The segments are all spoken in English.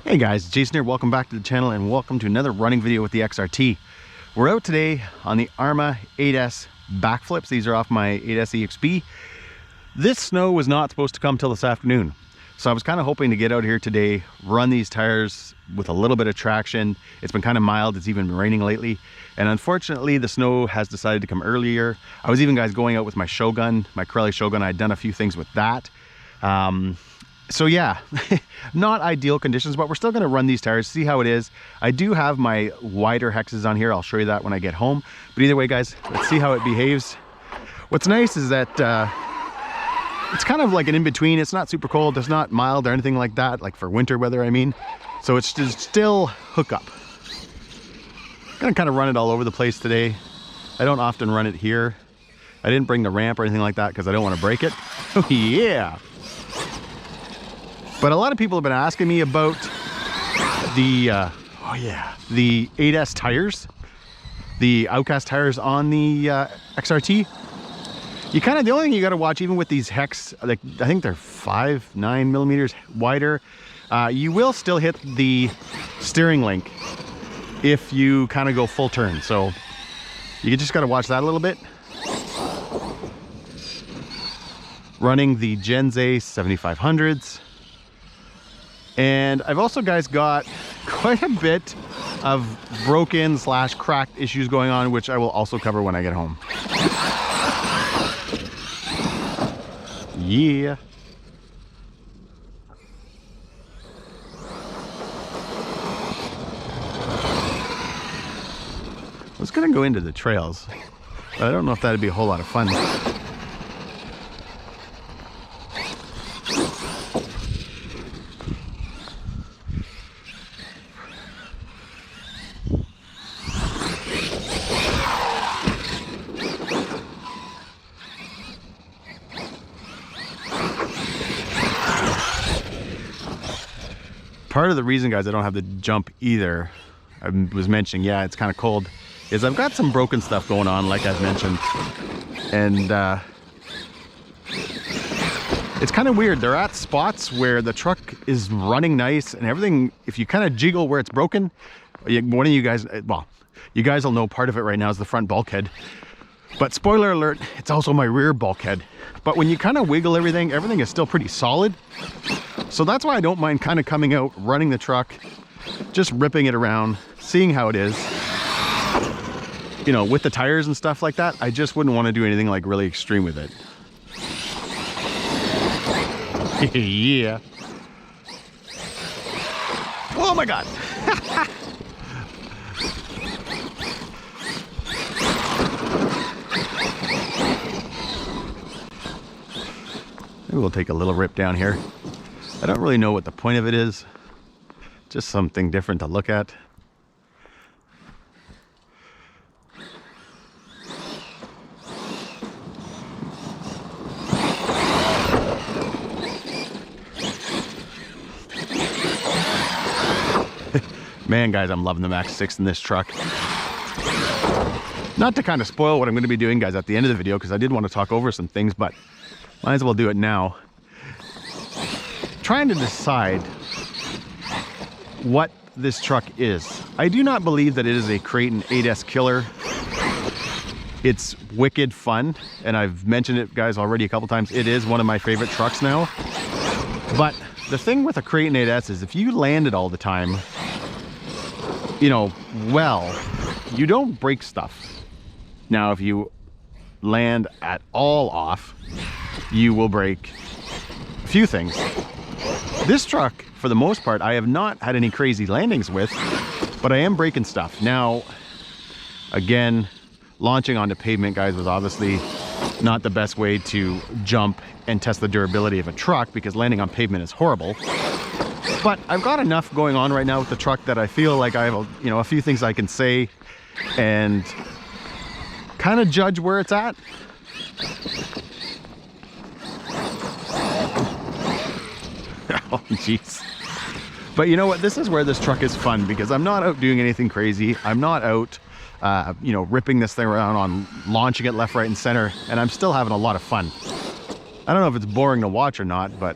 Hey guys, Jason here. Welcome back to the channel and welcome to another running video with the XRT. We're out today on the Arrma 8S backflips. These are off my 8S EXB. This snow was not supposed to come till this afternoon. So I was kind of hoping to get out here today, run these tires with a little bit of traction. It's been kind of mild. It's even been raining lately. And unfortunately, the snow has decided to come earlier. I was even going out with my Shogun, my Corelli Shogun. I'd done a few things with that. So yeah, not ideal conditions, but we're still going to run these tires, see how it is. I do have my wider hexes on here. I'll show you that when I get home. But either way, guys, let's see how it behaves. What's nice is that it's kind of like an in-between. It's not super cold. It's not mild or anything like that, like for winter weather, I mean. So it's just still hookup. Gonna kind of run it all over the place today. I don't often run it here. I didn't bring the ramp or anything like that because I don't want to break it. Oh yeah. But a lot of people have been asking me about the, the 8S tires, the Outcast tires on the XRT. The only thing you got to watch, even with these hex, like I think they're 9 millimeters wider, you will still hit the steering link if you kind of go full turn. So you just got to watch that a little bit. Running the Genze 7500s. And I've also, guys, got quite a bit of broken / cracked issues going on, which I will also cover when I get home. Yeah. I was gonna go into the trails, but I don't know if that'd be a whole lot of fun. Part of the reason, guys, I don't have the jump either, I was mentioning, yeah, it's kind of cold, is I've got some broken stuff going on, like I've mentioned. And it's kind of weird. They're at spots where the truck is running nice and everything. If you kind of jiggle where it's broken, one of you guys, well, you guys will know part of it right now is the front bulkhead. But spoiler alert, it's also my rear bulkhead. But when you kind of wiggle everything is still pretty solid. So that's why I don't mind kind of coming out, running the truck, just ripping it around, seeing how it is. You know, with the tires and stuff like that, I just wouldn't want to do anything like really extreme with it. Yeah. Oh my God. Maybe we'll take a little rip down here. I don't really know what the point of it is. Just something different to look at. Man, guys, I'm loving the Max 6 in this truck. Not to kind of spoil what I'm going to be doing, guys, at the end of the video, because I did want to talk over some things, but might as well do it now. Trying to decide what this truck is. I do not believe that it is a Creighton 8S killer. It's wicked fun, and I've mentioned it, guys, already a couple times. It is one of my favorite trucks now. But the thing with a Creighton 8S is if you land it all the time, you know, well, you don't break stuff. Now, if you land at all off, you will break a few things. This truck, for the most part, I have not had any crazy landings with, but I am breaking stuff. Now, again, launching onto pavement, guys, was obviously not the best way to jump and test the durability of a truck, because landing on pavement is horrible. But I've got enough going on right now with the truck that I feel like I have a few things I can say and kind of judge where it's at. Oh, jeez. But you know what? This is where this truck is fun, because I'm not out doing anything crazy. I'm not out, ripping this thing around on launching it left, right, and center, and I'm still having a lot of fun. I don't know if it's boring to watch or not, but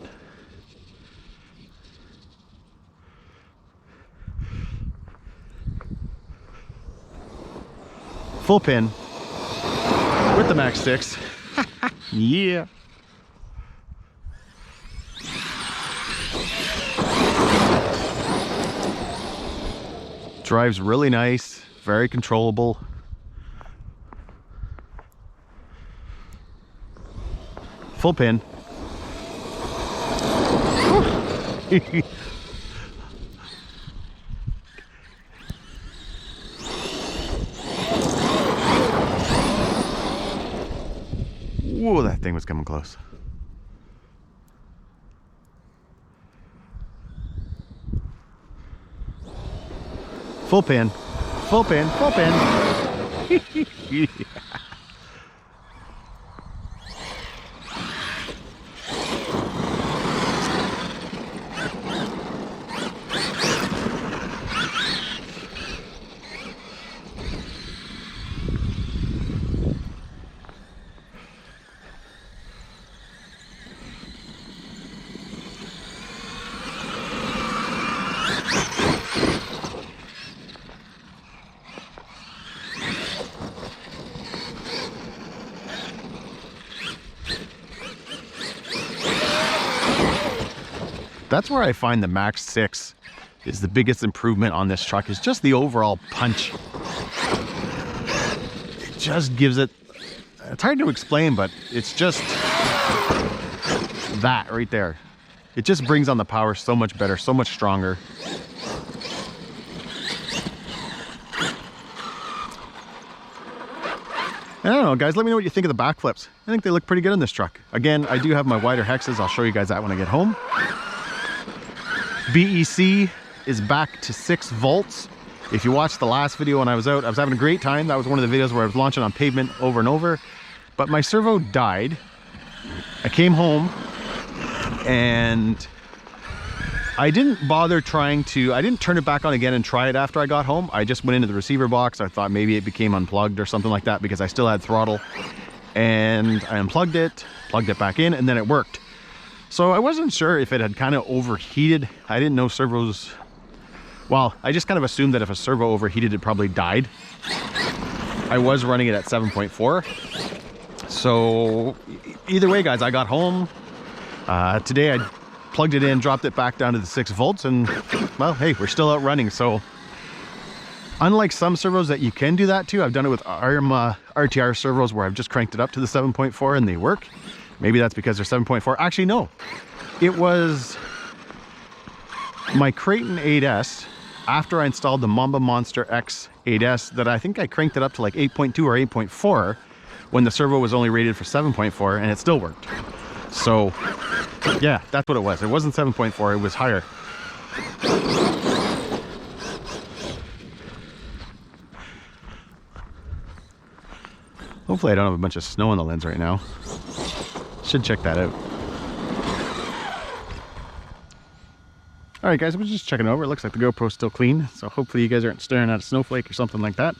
full pin with the Max 6. Yeah. Drives really nice, very controllable. Full pin. Whoa, that thing was coming close. Full pin, full pin, full pin. Yeah. That's where I find the Max 6 is the biggest improvement on this truck, is just the overall punch. It just gives it, it's hard to explain, but it's just that right there. It just brings on the power so much better, so much stronger. I don't know, guys, let me know what you think of the backflips. I think they look pretty good on this truck. Again, I do have my wider hexes. I'll show you guys that when I get home. BEC is back to 6 volts. If you watched the last video when I was out, I was having a great time. That was one of the videos where I was launching on pavement over and over. But my servo died. I came home and I didn't bother I didn't turn it back on again and try it after I got home. I just went into the receiver box. I thought maybe it became unplugged or something like that because I still had throttle. And I unplugged it, plugged it back in, and then it worked. So I wasn't sure if it had kind of overheated. I didn't know servos, well, I just kind of assumed that if a servo overheated, it probably died. I was running it at 7.4. So either way, guys, I got home. Today I plugged it in, dropped it back down to the 6 volts, and well, hey, we're still out running. So unlike some servos that you can do that to, I've done it with Arrma RTR servos where I've just cranked it up to the 7.4 and they work. Maybe that's because they're 7.4. Actually, no. It was my Creighton 8S after I installed the Mamba Monster X 8S that I think I cranked it up to like 8.2 or 8.4 when the servo was only rated for 7.4 and it still worked. So yeah, that's what it was. It wasn't 7.4, it was higher. Hopefully I don't have a bunch of snow on the lens right now. Should check that out. All right, guys, I was just checking over. It looks like the GoPro's still clean, so hopefully you guys aren't staring at a snowflake or something like that.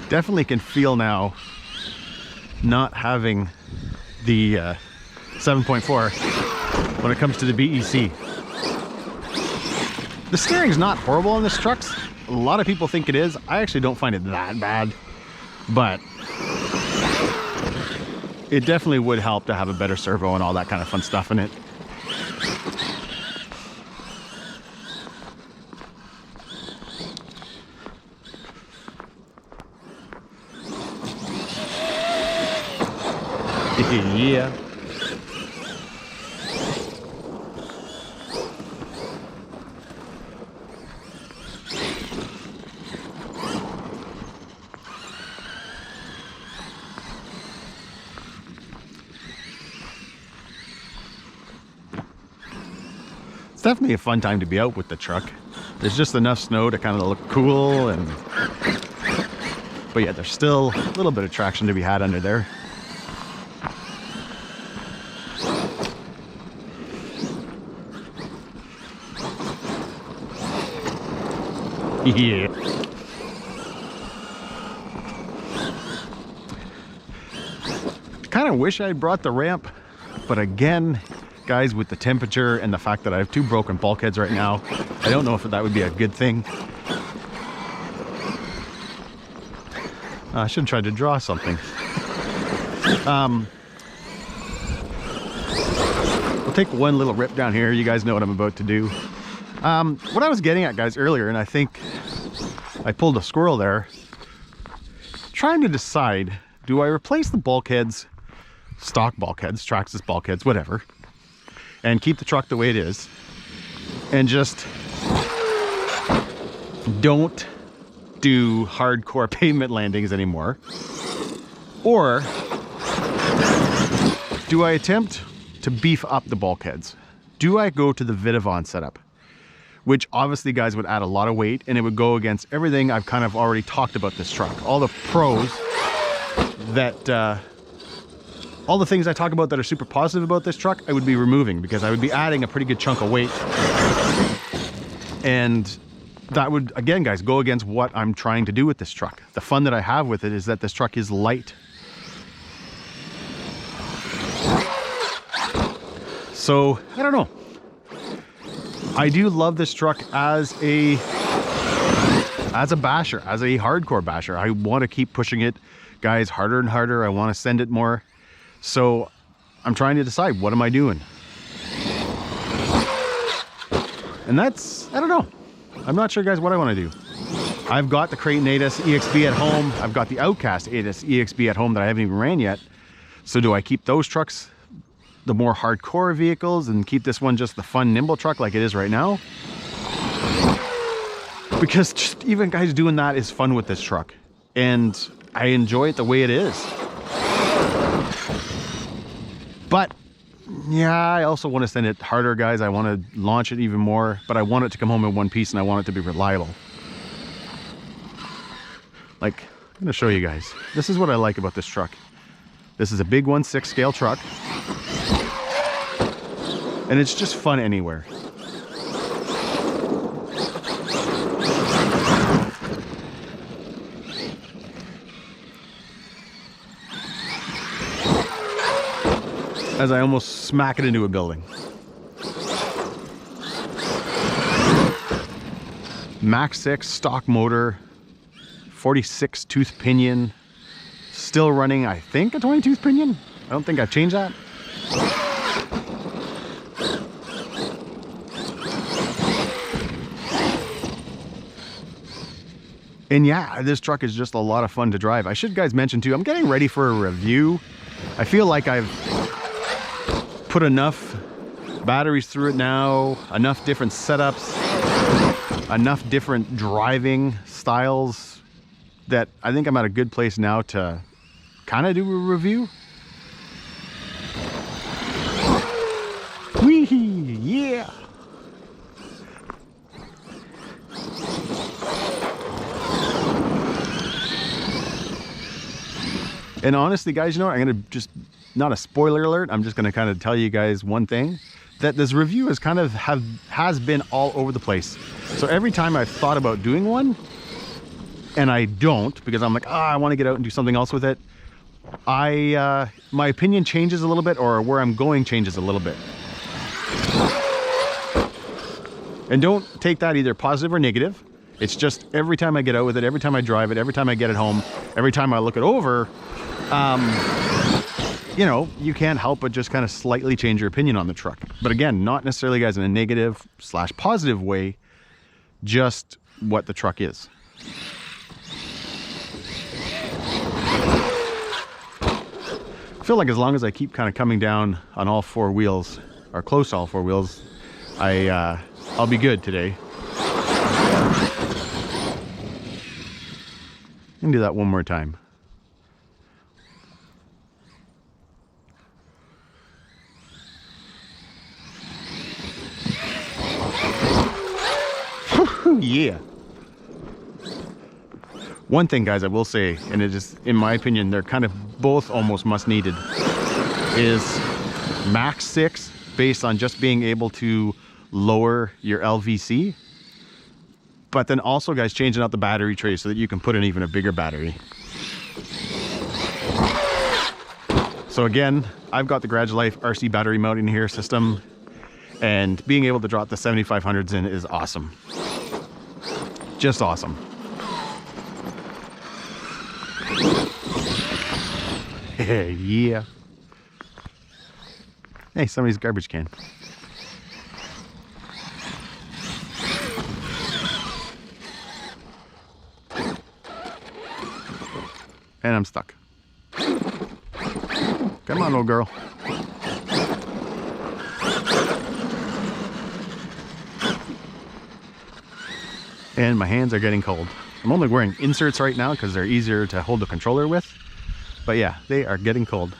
Definitely can feel now not having the 7.4 when it comes to the BEC. The steering's not horrible on this truck. A lot of people think it is. I actually don't find it that bad, but it definitely would help to have a better servo and all that kind of fun stuff in it. Yeah. It's definitely a fun time to be out with the truck. There's just enough snow to kind of look cool, but yeah, there's still a little bit of traction to be had under there. Yeah. Kind of wish I brought the ramp, but again, guys, with the temperature and the fact that I have 2 broken bulkheads right now, I don't know if that would be a good thing. I should try to draw something. We'll take one little rip down here. You guys know what I'm about to do. What I was getting at, guys, earlier, and I think I pulled a squirrel there, trying to decide, do I replace the bulkheads, stock bulkheads, Traxxas bulkheads, whatever, and keep the truck the way it is, and just don't do hardcore pavement landings anymore? Or do I attempt to beef up the bulkheads? Do I go to the Vitavon setup? Which obviously, guys, would add a lot of weight, and it would go against everything I've kind of already talked about this truck. All the pros that, all the things I talk about that are super positive about this truck, I would be removing, because I would be adding a pretty good chunk of weight. And that would, again, guys, go against what I'm trying to do with this truck. The fun that I have with it is that this truck is light. So, I don't know. I do love this truck as a basher, as a hardcore basher. I want to keep pushing it, guys, harder and harder. I want to send it more. So I'm trying to decide, what am I doing? And that's, I don't know. I'm not sure, guys, what I want to do. I've got the Creighton 8S EXB at home. I've got the Outcast 8S EXB at home that I haven't even ran yet. So do I keep those trucks, the more hardcore vehicles, and keep this one just the fun, nimble truck like it is right now? Because just even, guys, doing that is fun with this truck. And I enjoy it the way it is. But yeah, I also want to send it harder, guys. I want to launch it even more, but I want it to come home in one piece, and I want it to be reliable. Like, I'm going to show you guys. This is what I like about this truck. This is a big 1/6 scale truck, and it's just fun anywhere. As I almost smack it into a building. Max 6 stock motor, 46 tooth pinion, still running, I think, a 20 tooth pinion. I don't think I've changed that. And yeah, this truck is just a lot of fun to drive. I should, guys, mention too, I'm getting ready for a review. I feel like I've put enough batteries through it now, enough different setups, enough different driving styles, that I think I'm at a good place now to kind of do a review. Wee, yeah. And honestly, guys, you know what? I'm gonna just, not a spoiler alert, I'm just gonna kind of tell you guys one thing, that this review is kind of has been all over the place. So every time I've thought about doing one, and I don't, because I'm like, I want to get out and do something else with it, my opinion changes a little bit, or where I'm going changes a little bit. And don't take that either positive or negative. It's just every time I get out with it, every time I drive it, every time I get it home, every time I look it over, you know, you can't help but just kind of slightly change your opinion on the truck. But again, not necessarily, guys, in a negative / positive way, just what the truck is. I feel like as long as I keep kind of coming down on all 4 wheels, or close to all 4 wheels, I'll be good today. I'm gonna do that one more time. Yeah. One thing, guys, I will say, and it is, in my opinion, they're kind of both almost must needed, is Max 6, based on just being able to lower your LVC. But then also, guys, changing out the battery tray so that you can put in even a bigger battery. So again, I've got the Garage Life RC battery mounting here system, and being able to drop the 7500s in is awesome. Just awesome. Yeah. Hey, somebody's garbage can. And I'm stuck. Come on, little girl. And my hands are getting cold. I'm only wearing inserts right now because they're easier to hold the controller with. But yeah, they are getting cold.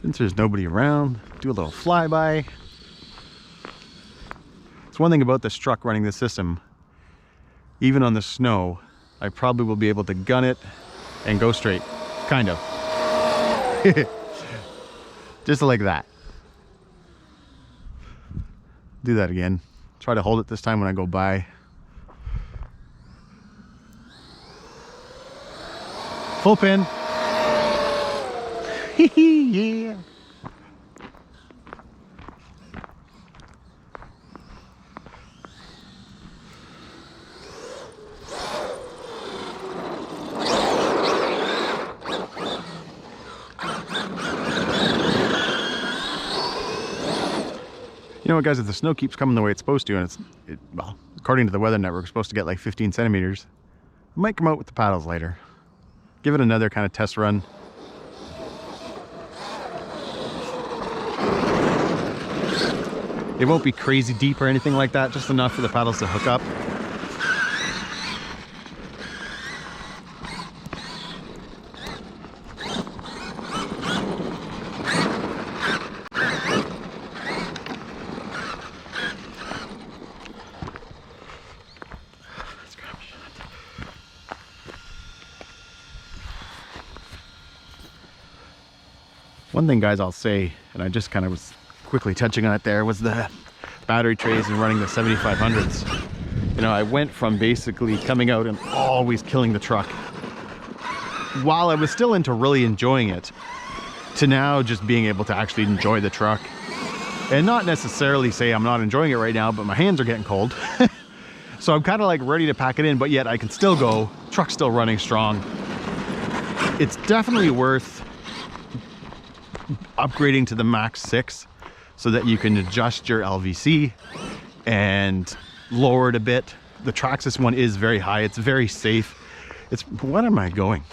Since there's nobody around, do a little flyby. It's one thing about this truck running this system, even on the snow, I probably will be able to gun it and go straight, kind of. Just like that. Do that again. Try to hold it this time when I go by. Full pin. Yeah. You know what, guys, if the snow keeps coming the way it's supposed to, and well, according to the weather network, it's supposed to get like 15 centimeters, I might come out with the paddles later. Give it another kind of test run. It won't be crazy deep or anything like that, just enough for the paddles to hook up. One thing, guys, I'll say, and I just kind of was quickly touching on it there, was the battery trays and running the 7500s. You know, I went from basically coming out and always killing the truck while I was still into really enjoying it, to now just being able to actually enjoy the truck. And not necessarily say I'm not enjoying it right now, but my hands are getting cold. So I'm kind of like ready to pack it in, but yet I can still go. Truck's still running strong. It's definitely worth upgrading to the Max 6 so that you can adjust your LVC and lower it a bit. The Traxxas one is very high. It's very safe. What am I going?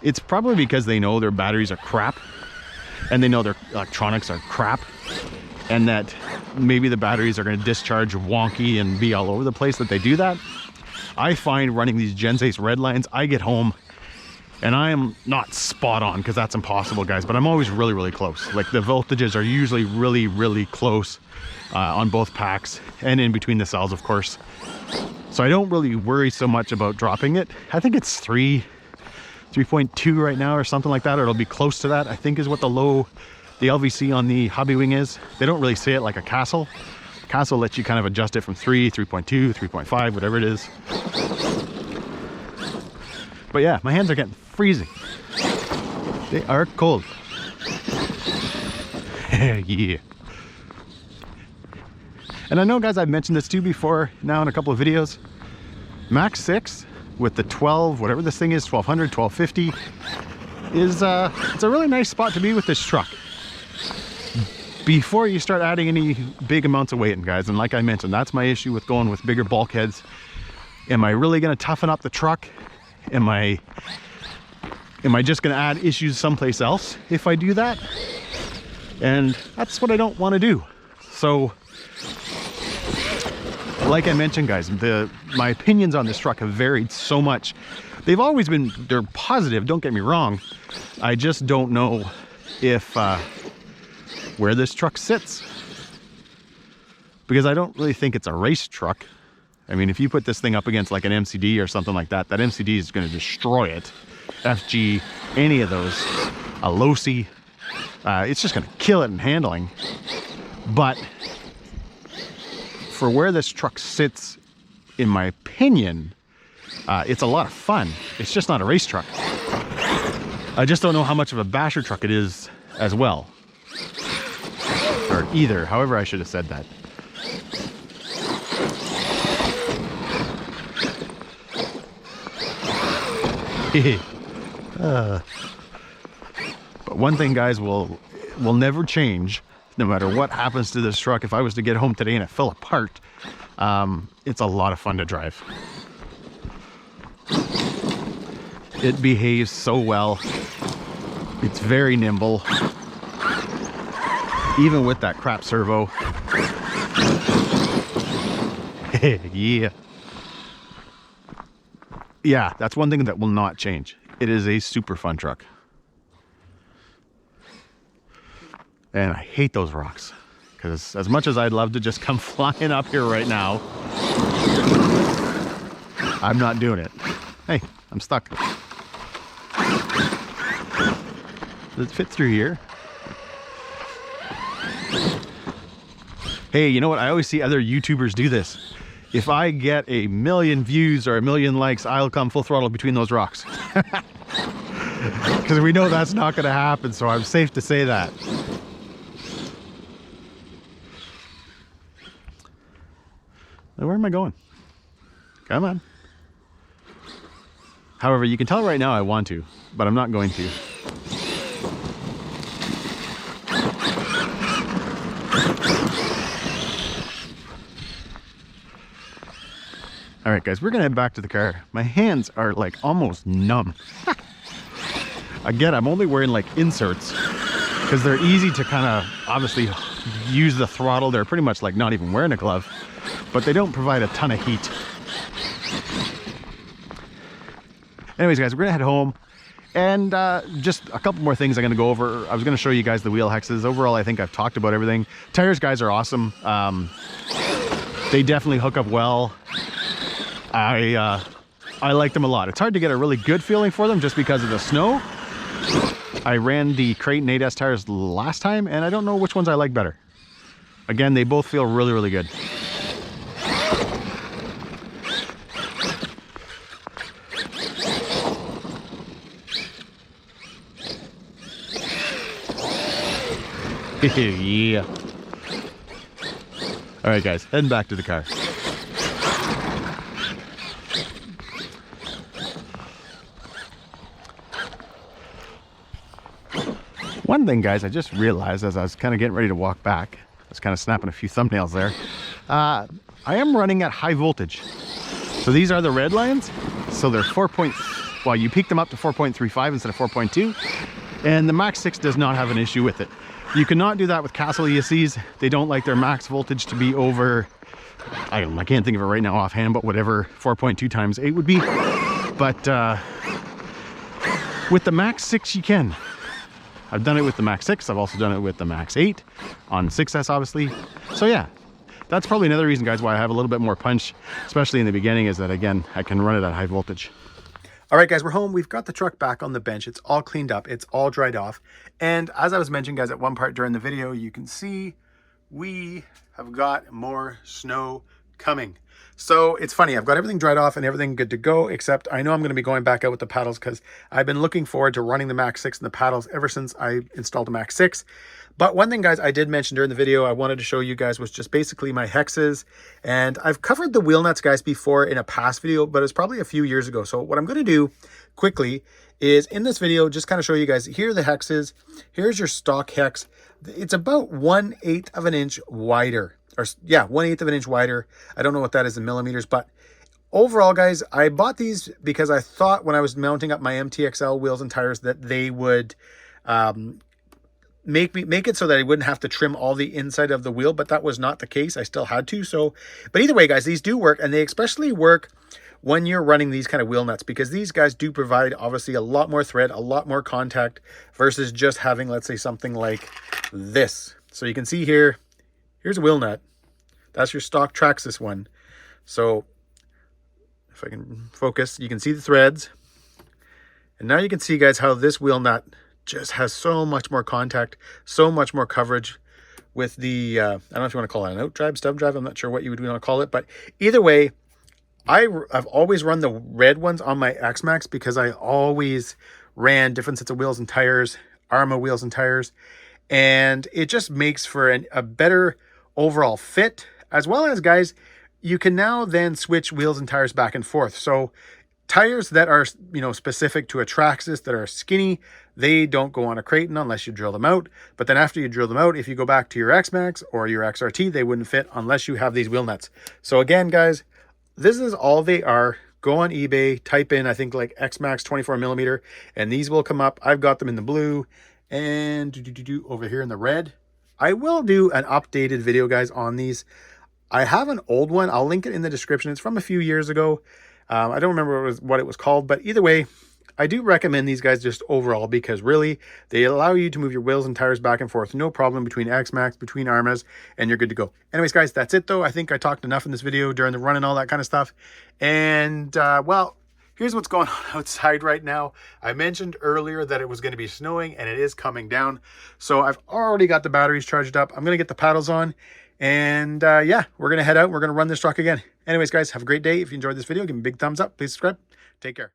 It's probably because they know their batteries are crap and they know their electronics are crap, and that maybe the batteries are going to discharge wonky and be all over the place, that they do that. I find running these Gen 6 red lines, I get home and I am not spot on, because that's impossible, guys, but I'm always really, really close. Like, the voltages are usually really, really close on both packs and in between the cells, of course. So I don't really worry so much about dropping it. I think it's 3.2 right now or something like that, or it'll be close to that, I think, is what the LVC on the Hobbywing is. They don't really say it like a Castle. Castle lets you kind of adjust it from 3.2, 3.5, whatever it is. But yeah, my hands are getting freezing. They are cold. Yeah. And I know, guys, I've mentioned this too before now in a couple of videos. Max 6 with the 12, whatever this thing is, 1200, 1250, is it's a really nice spot to be with this truck. Before you start adding any big amounts of weight in, guys, and like I mentioned, that's my issue with going with bigger bulkheads. Am I really going to toughen up the truck? Am I just going to add issues someplace else if I do that? And that's what I don't want to do. So, like I mentioned, guys, my opinions on this truck have varied so much. They've always been, they're positive, don't get me wrong. I just don't know if where this truck sits, because I don't really think it's a race truck. I mean, if you put this thing up against like an MCD or something like that, that MCD is going to destroy it. FG, any of those, a Losi, it's just going to kill it in handling. But for where this truck sits, in my opinion, it's a lot of fun. It's just not a race truck. I just don't know how much of a basher truck it is as well. Or either, however I should have said that. But one thing, guys, will never change, no matter what happens to this truck. If I was to get home today and it fell apart, it's a lot of fun to drive. It behaves so well. It's very nimble, even with that crap servo. Yeah, that's one thing that will not change. It is a super fun truck. And I hate those rocks, because as much as I'd love to just come flying up here right now, I'm not doing it. Hey, I'm stuck. Does it fit through here? Hey, you know what? I always see other YouTubers do this. If I get 1 million views or 1 million likes, I'll come full throttle between those rocks. Because we know that's not going to happen, so I'm safe to say that. Now, where am I going? Come on. However, you can tell right now I want to, but I'm not going to. All right, guys, we're gonna head back to the car. My hands are like almost numb. Again, I'm only wearing like inserts because they're easy to kind of obviously use the throttle. They're pretty much like not even wearing a glove, but they don't provide a ton of heat. Anyways, guys, we're gonna head home, and just a couple more things I'm gonna go over. I was gonna show you guys the wheel hexes. Overall, I think I've talked about everything. Tires, guys, are awesome. They definitely hook up well. I like them a lot. It's hard to get a really good feeling for them just because of the snow. I ran the Creighton 8S tires last time, and I don't know which ones I like better. Again, they both feel really, really good. Yeah. All right, guys, heading back to the car. One thing, guys, I just realized as I was kind of getting ready to walk back, I was kind of snapping a few thumbnails there. I am running at high voltage. So these are the red lines. So they're well, you peak them up to 4.35 instead of 4.2. And the Max 6 does not have an issue with it. You cannot do that with Castle ESCs. They don't like their max voltage to be over, I can't think of it right now offhand, but whatever 4.2 times 8 would be. But with the Max 6 you can. I've done it with the Max 6. I've also done it with the Max 8 on 6S, obviously. So yeah, that's probably another reason, guys, why I have a little bit more punch, especially in the beginning, is that, again, I can run it at high voltage. All right, guys, we're home. We've got the truck back on the bench. It's all cleaned up. It's all dried off. And as I was mentioning, guys, at one part during the video, you can see we have got more snow coming. So it's funny, I've got everything dried off and everything good to go, except I know I'm going to be going back out with the paddles because I've been looking forward to running the Max 6 and the paddles ever since I installed the Max 6. But one thing, guys, I did mention during the video I wanted to show you guys was just basically my hexes. And I've covered the wheel nuts, guys, before in a past video, but it's probably a few years ago. So what I'm going to do quickly is in this video, just kind of show you guys, here are the hexes. Here's your stock hex. It's about 1/8 of an inch wider. Or yeah, 1/8 of an inch wider. I don't know what that is in millimeters, but overall, guys, I bought these because I thought when I was mounting up my MTXL wheels and tires that they would make it so that I wouldn't have to trim all the inside of the wheel, but that was not the case. I still had to. So, but either way, guys, these do work, and they especially work when you're running these kind of wheel nuts, because these guys do provide obviously a lot more thread, a lot more contact versus just having, let's say, something like this. So you can see here, here's a wheel nut. That's your stock Traxxas one. So if I can focus, you can see the threads. And now you can see, guys, how this wheel nut just has so much more contact, so much more coverage with the, I don't know if you want to call it an out drive, stub drive. I'm not sure what you would want to call it, but either way, I've always run the red ones on my X-Maxx because I always ran different sets of wheels and tires, Arrma wheels and tires, and it just makes for a better overall fit, as well as, guys, you can now then switch wheels and tires back and forth. So tires that are, you know, specific to a Traxxas that are skinny, they don't go on a Creighton unless you drill them out. But then after you drill them out, if you go back to your X-Maxx or your XRT, they wouldn't fit unless you have these wheel nuts. So again, guys, this is all they are. Go on eBay, type in, I think, like X-Maxx 24 millimeter, and these will come up. I've got them in the blue and over here in the red. I will do an updated video, guys, on these. I have an old one. I'll link it in the description. It's from a few years ago. I don't remember what it was called, but either way, I do recommend these guys just overall because really they allow you to move your wheels and tires back and forth. No problem between X-Maxx, between Arrmas, and you're good to go. Anyways, guys, that's it though. I think I talked enough in this video during the run and all that kind of stuff. And well, here's what's going on outside right now. I mentioned earlier that it was going to be snowing, and it is coming down. So I've already got the batteries charged up. I'm going to get the paddles on. And yeah, we're going to head out. We're going to run this truck again. Anyways, guys, have a great day. If you enjoyed this video, give me a big thumbs up. Please subscribe. Take care.